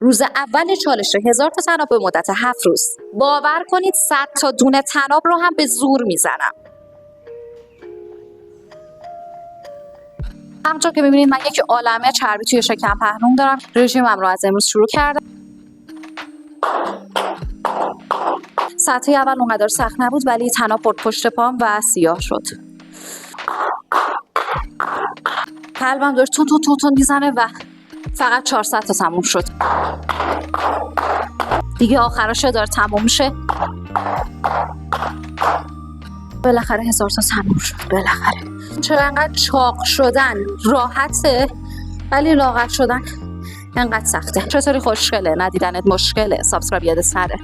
روز اول چالشه 1000 تا طناب به مدت 7 روز. باور کنید 100 تا دونه طناب رو هم به زور میزنم. همونطور که می‌بینید من یک عالمه چربی توی شکم پهلوم دارم. رژیمم رو از امروز شروع کردم. سطح اول اونقدر سخت نبود ولی طناب خورد پشت پام و سیاه شد. قلبم داشت تون تون تون تون میزنه و فقط 400 تا تموم شد. دیگه آخرشه داره تموم میشه. بالاخره 1000 تا تموم شد. بالاخره. چرا انقدر چاق شدن راحته ولی لاغر شدن انقدر سخته. چطوری خوشگله؟ ندیدنت مشکله. سابسکرایب یادت نره.